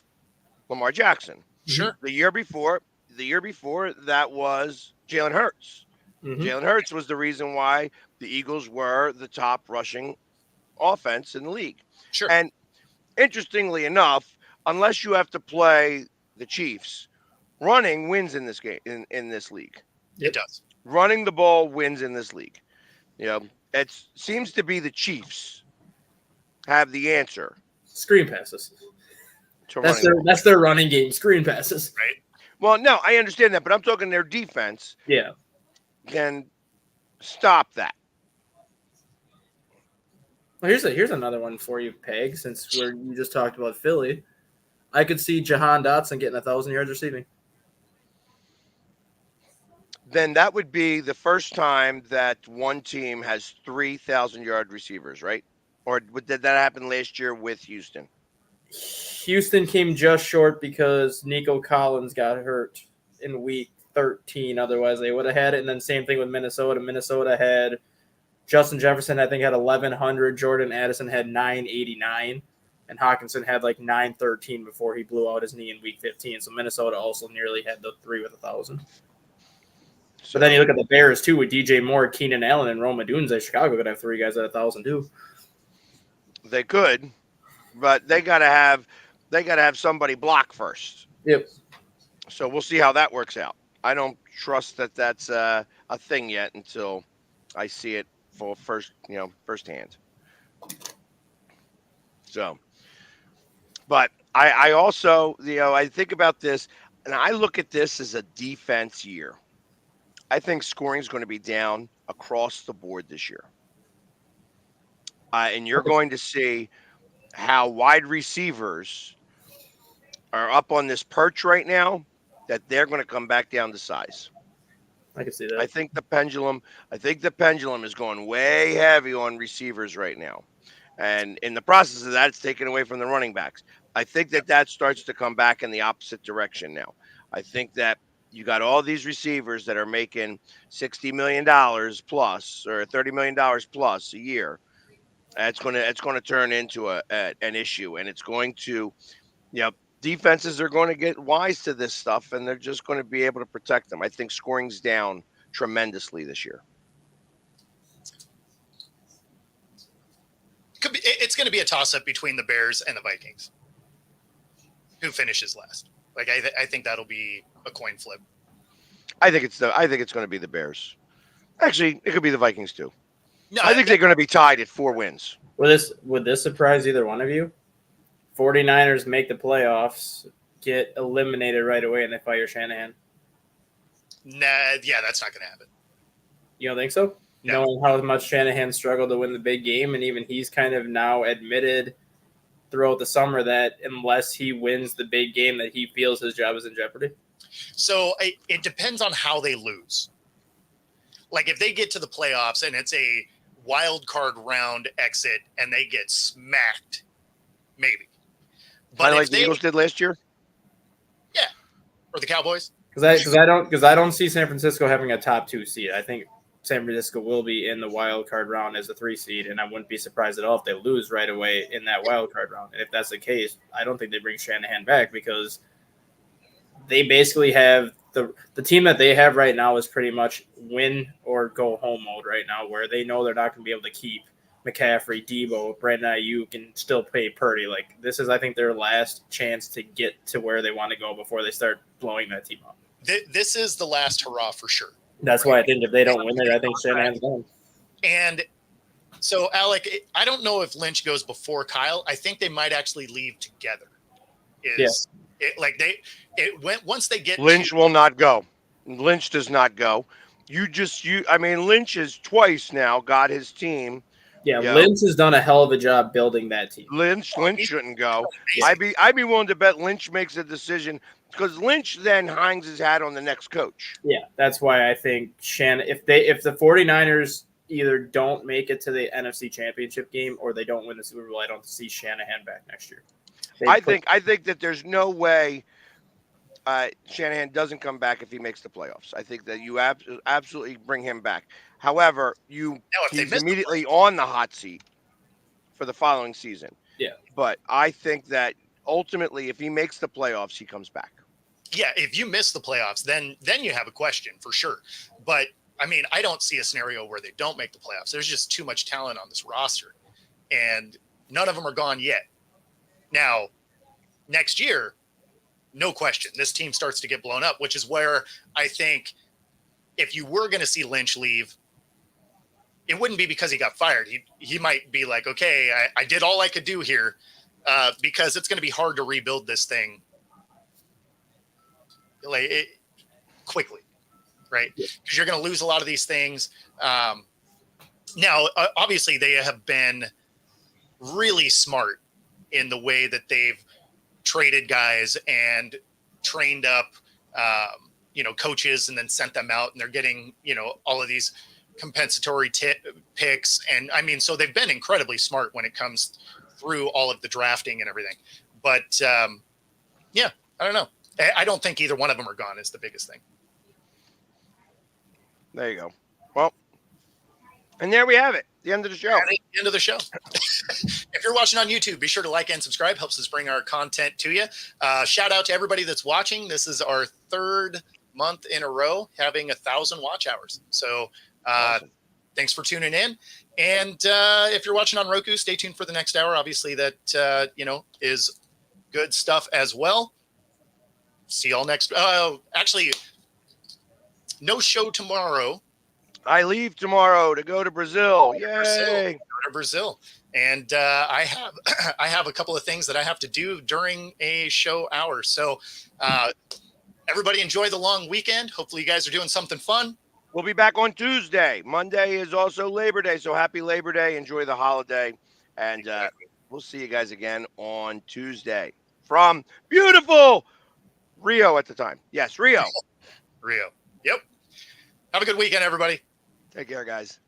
Lamar Jackson. Sure. The year before, that was Jalen Hurts. Mhm. Jalen Hurts was the reason why the Eagles were the top rushing offense in the league. Sure. And interestingly enough, unless you have to play the Chiefs, running wins in this game in this league. It does. Running the ball wins in this league. It seems to be the Chiefs have the answer Screen passes. to That's running. their running game. Screen passes. Right. Well, no, I understand that, but I'm talking their defense Yeah. can stop that. Well, here's another one for you, Peg. Since you just talked about Philly, I could see Jahan Dotson getting 1,000 yards receiving. Then that would be the first time that one team has 3,000-yard receivers, right? Or did that happen last year with Houston? Houston came just short because Nico Collins got hurt in week 13. Otherwise, they would have had it. And then same thing with Minnesota. Minnesota had Justin Jefferson, I think, had 1,100. Jordan Addison had 989. And Hawkinson had 913 before he blew out his knee in week 15. So Minnesota also nearly had the 3 with 1,000. So then you look at the Bears, too, with DJ Moore, Keenan Allen, and Rome Odunze. Chicago could have 3 guys at 1,000, too. They could, but they gotta have somebody block first. Yep. So we'll see how that works out. I don't trust that that's a thing yet until I see it for firsthand. So, but I also, I think about this and I look at this as a defense year. I think scoring is going to be down across the board this year. And you're going to see how wide receivers are up on this perch right now that they're going to come back down to size. I can see that. I think the pendulum is going way heavy on receivers right now. And in the process of that, it's taken away from the running backs. I think that starts to come back in the opposite direction now. I think that you got all these receivers that are making $60 million plus or $30 million plus a year. It's going to turn into an issue, and it's going to, defenses are going to get wise to this stuff, and they're just going to be able to protect them. I think scoring's down tremendously this year. It's going to be a toss-up between the Bears and the Vikings. Who finishes last? I think that'll be a coin flip. I think it's going to be the Bears. Actually, it could be the Vikings too. No, I think they're going to be tied at 4 wins. Would this surprise either one of you? 49ers make the playoffs, get eliminated right away, and they fire Shanahan. Nah, yeah, that's not going to happen. You don't think so? No. Knowing how much Shanahan struggled to win the big game, and even he's kind of now admitted throughout the summer that unless he wins the big game, that he feels his job is in jeopardy. So it depends on how they lose. Like if they get to the playoffs and it's a wild card round exit and they get smacked, maybe. But Kind of if like the Eagles did last year. or the Cowboys, Because I don't see San Francisco having a top 2 seed. I think San Francisco will be in the wild card round as a 3 seed, and I wouldn't be surprised at all if they lose right away in that wild card round. And if that's the case, I don't think they bring Shanahan back because they basically have the team that they have right now is pretty much win or go home mode right now, where they know they're not going to be able to keep McCaffrey, Debo, Brandon Ayuk, and still pay Purdy. Like, this is, I think, their last chance to get to where they want to go before they start blowing that team up. this is the last hurrah for sure. That's why I think if they don't win it, I think Shanahan's gone. And so, Alec, I don't know if Lynch goes before Kyle. I think they might actually leave together. Once they get Lynch will not go. Lynch does not go. Lynch has twice now got his team. Yeah, Lynch has done a hell of a job building that team. Lynch shouldn't go. Yeah. I'd be willing to bet Lynch makes a decision because Lynch then hangs his hat on the next coach. Yeah, that's why I think if the 49ers either don't make it to the NFC Championship game or they don't win the Super Bowl, I don't see Shanahan back next year. I think that there's no way Shanahan doesn't come back if he makes the playoffs. I think that you absolutely bring him back. However, he's immediately on the hot seat for the following season. Yeah. But I think that ultimately, if he makes the playoffs, he comes back. Yeah, if you miss the playoffs, then you have a question for sure. But I mean, I don't see a scenario where they don't make the playoffs. There's just too much talent on this roster, and none of them are gone yet. Now, next year, no question, this team starts to get blown up, which is where I think if you were going to see Lynch leave, it wouldn't be because he got fired. He might be like, okay, I did all I could do here, because it's going to be hard to rebuild this thing quickly, right? Because you're going to lose a lot of these things. Now, obviously, they have been really smart in the way that they've traded guys and trained up, coaches and then sent them out, and they're getting, all of these compensatory picks. And I mean, so they've been incredibly smart when it comes through all of the drafting and everything. But I don't know. I don't think either one of them are gone is the biggest thing. There you go. Well, and there we have it. The end of the show. End of the show. If you're watching on YouTube, be sure to like and subscribe. Helps us bring our content to you. Shout out to everybody that's watching. This is our 3rd month in a row having 1,000 watch hours. So awesome. Thanks for tuning in. And if you're watching on Roku, stay tuned for the next hour. Obviously, that is good stuff as well. See y'all next. Actually, no show tomorrow. I leave tomorrow to go to Brazil. Yay! Go to Brazil. And I have a couple of things that I have to do during a show hour. So everybody enjoy the long weekend. Hopefully you guys are doing something fun. We'll be back on Tuesday. Monday is also Labor Day. So happy Labor Day. Enjoy the holiday. And we'll see you guys again on Tuesday from beautiful Rio at the time. Yes, Rio. Rio. Yep. Have a good weekend, everybody. Take care, guys.